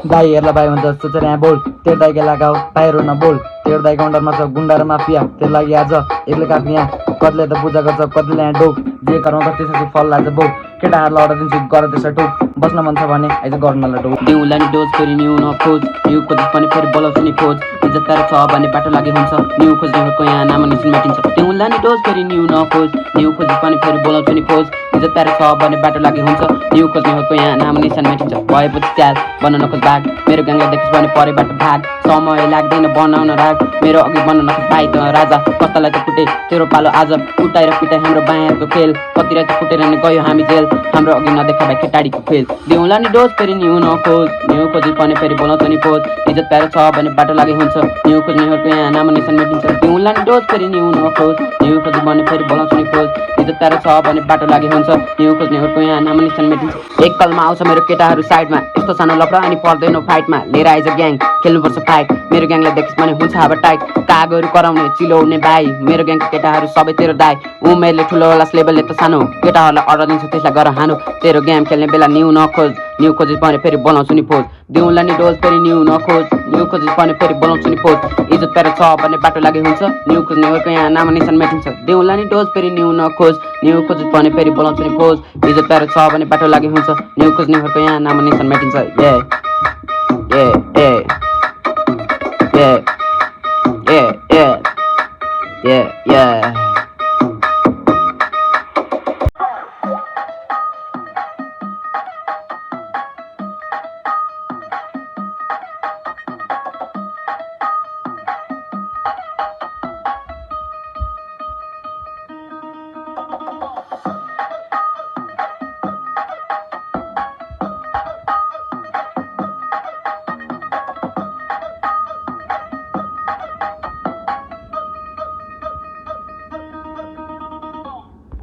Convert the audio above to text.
दाई हेर्ला भाइ हुन्छ सोचेर यहाँ बोल तेरो दाइके लगाऊ भाइहरू नबोल तेरो दाइको अन्डरमा छ गुन्डा र माफिया तेरो लागि आज एक्लै काफी यहाँ कतिले त पूजा गर्छ कतिले यहाँ डोक जे कर्म गर्छ त्यसपछि फल लाग्छ बौ केटाहरूलाई अर्डर दिन्छु गर त्यसो टोक बस्न मन छ भने आइज गर्न ल डोक दिउँला नि डोज फेरि न्यू नखोज न्यू खोजिस पनि फेरि बोलाउँछु नि खोज इज्जत प्यारो छ भने बाटो लागि हुन्छ न्यू खोज्नेहरूको यहाँ नाम निस्किन मेटिन्छ दिउँला नि डोज फेरि न्यू नखोज न्यू खोजिस पनि फेरि बोलाउँछु नि खोज इज्जत प्यारो छ भने बाटो लागि हुन्छ न्यू खोज्नेहरूको यहाँ नाम निशान मेटिन्छ भएपछि त्याल बन्न नखोज भाग मेरो ग्याङलाई देखिस् भने परेबाट भाग समय लाग्दैन बनाउन राग मेरो अघि बन्न नखोज भाइ त राजा कतालाई त कुटे तेरो पालो आज कुटाएर पिटाइ हाम्रो बायाँको खेल कति रात कुटेर नि गयो हामी जेल हाम्रो अघि नदेखा भाइ केटाडीको फेल दिउँला नि डोज फेरि न्यू नखोज न्यू खोजिस पनि फेरि बोलाउँछु नि खोज इज्जत प्यारो छ भने बाटो लागि हुन्छ न्यू खोज्नेहरूको यहाँ नाम निशान मेटिन्छ दिउँला नि डोज फेरि न्यू नखोज न्यू खोजिस भने फेरि बोलाउँछु नि खोज इज्जत प्यारो छ भने बाटो लागि हुन्छ न्यू खोज्नेहरूको यहाँ नाम निशान मेटिन्छ एक कलमा आउँछ मेरो केटाहरू साइडमा यस्तो सानो लफडा अनि पर्दैन फाइटमा लिएर आइज ग्याङ खेल्नुपर्छ फाइट मेरो ग्याङलाई देखिस् भने हुन्छ अब टाइट कागहरू कराउने चिलाउने भाइ मेरो ग्याङको केटाहरू सबै तेरो दाइ उमेरले ठुलो होला लेभलले त सानो केटाहरूलाई अर्डर दिन्छु त्यसलाई गर हानु तेरो गेम खेल्ने बेला न्यू नखोज न्यू खोजिस भने फेरि बोलाउँछु नि फोज दिउँला नि डोज फेरि न्यू नखोज न्यू खोजिस भने फेरि बोलाउँछु नि फोज इज्जत प्यारो छ भने बाटो लागि हुन्छ न्यू खोज्नेहरूको यहाँ नाम निशान मेटिन्छ दिउँला नि डोज फेरि न्यू नखोज न्यू खोजिस भने फेरि बोलाउँछु नि फोज इज्जत प्यारो छ भने बाटो लागि हुन्छ न्यू खोज्नेहरूको यहाँ नाम निशान मेटिन्छ ए ए ए